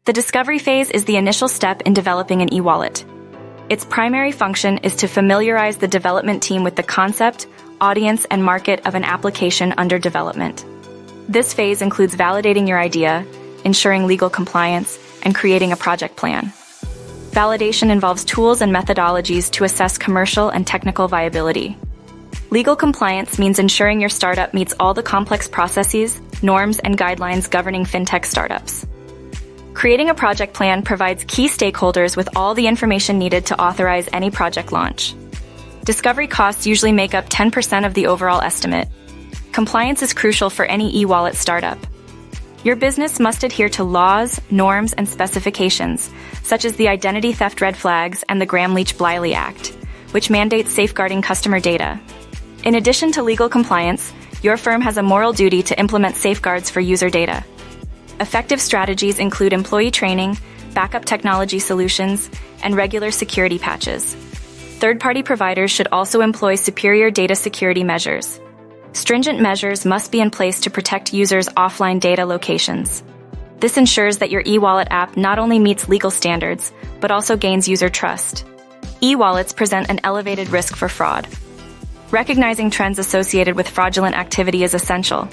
The discovery phase is the initial step in developing an eWallet. Its primary function is to familiarize the development team with the concept, audience, and market of an application under development. This phase includes validating your idea, ensuring legal compliance, and creating a project plan. Validation involves tools and methodologies to assess commercial and technical viability. Legal compliance means ensuring your startup meets all the complex processes, norms, and guidelines governing fintech startups. Creating a project plan provides key stakeholders with all the information needed to authorize any project launch. Discovery costs usually make up 10% of the overall estimate. Compliance is crucial for any eWallet startup. Your business must adhere to laws, norms, and specifications, such as the Identity Theft Red Flags and the Gramm-Leach-Bliley Act, which mandates safeguarding customer data. In addition to legal compliance, your firm has a moral duty to implement safeguards for user data. Effective strategies include employee training, backup technology solutions, and regular security patches. Third-party providers should also employ superior data security measures. Stringent measures must be in place to protect users' offline data locations. This ensures that your eWallet app not only meets legal standards, but also gains user trust. eWallets present an elevated risk for fraud. Recognizing trends associated with fraudulent activity is essential.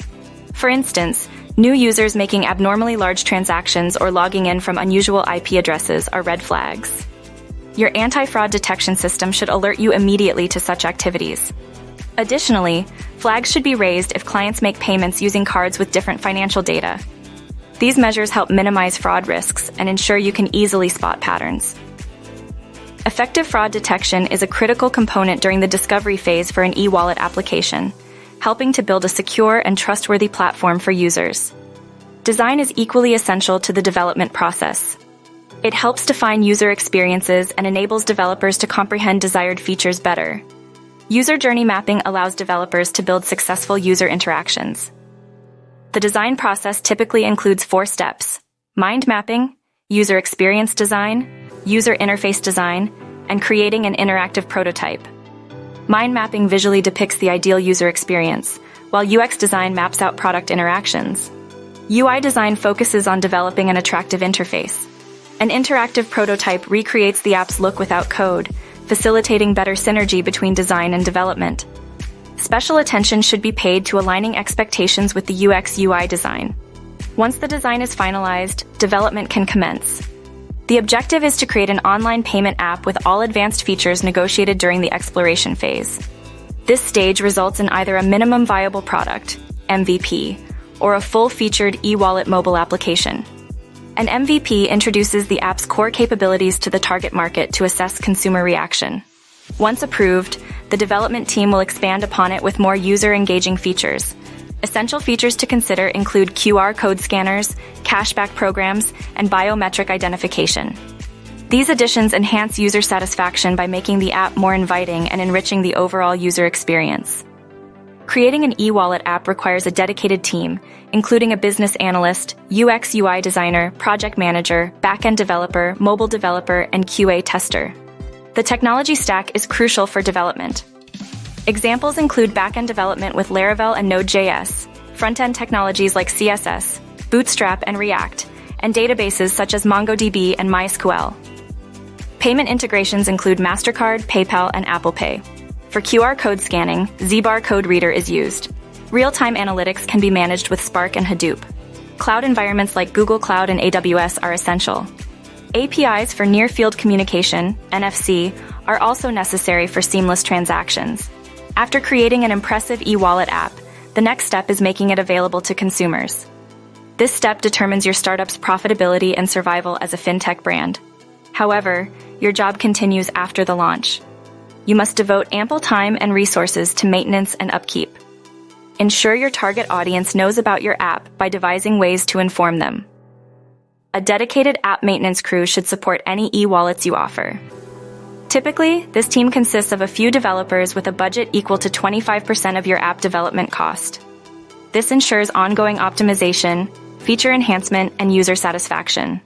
For instance, new users making abnormally large transactions or logging in from unusual IP addresses are red flags. Your anti-fraud detection system should alert you immediately to such activities. Additionally, flags should be raised if clients make payments using cards with different financial data. These measures help minimize fraud risks and ensure you can easily spot patterns. Effective fraud detection is a critical component during the discovery phase for an eWallet application, helping to build a secure and trustworthy platform for users. Design is equally essential to the development process. It helps define user experiences and enables developers to comprehend desired features better. User journey mapping allows developers to build successful user interactions. The design process typically includes 4 steps: mind mapping, user experience design, user interface design, and creating an interactive prototype. Mind mapping visually depicts the ideal user experience, while UX design maps out product interactions. UI design focuses on developing an attractive interface. An interactive prototype recreates the app's look without code, facilitating better synergy between design and development. Special attention should be paid to aligning expectations with the UX UI design. Once the design is finalized, development can commence. The objective is to create an online payment app with all advanced features negotiated during the exploration phase. This stage results in either a minimum viable product, MVP, or a full-featured eWallet mobile application. An MVP introduces the app's core capabilities to the target market to assess consumer reaction. Once approved, the development team will expand upon it with more user-engaging features. Essential features to consider include QR code scanners, cashback programs, and biometric identification. These additions enhance user satisfaction by making the app more inviting and enriching the overall user experience. Creating an eWallet app requires a dedicated team, including a business analyst, UX UI designer, project manager, backend developer, mobile developer, and QA tester. The technology stack is crucial for development. Examples include backend development with Laravel and Node.js, front-end technologies like CSS, Bootstrap, and React, and databases such as MongoDB and MySQL. Payment integrations include MasterCard, PayPal, and Apple Pay. For QR code scanning, ZBar Code Reader is used. Real-time analytics can be managed with Spark and Hadoop. Cloud environments like Google Cloud and AWS are essential. APIs for near-field communication, NFC, are also necessary for seamless transactions. After creating an impressive eWallet app, the next step is making it available to consumers. This step determines your startup's profitability and survival as a fintech brand. However, your job continues after the launch. You must devote ample time and resources to maintenance and upkeep. Ensure your target audience knows about your app by devising ways to inform them. A dedicated app maintenance crew should support any eWallets you offer. Typically, this team consists of a few developers with a budget equal to 25% of your app development cost. This ensures ongoing optimization, feature enhancement, and user satisfaction.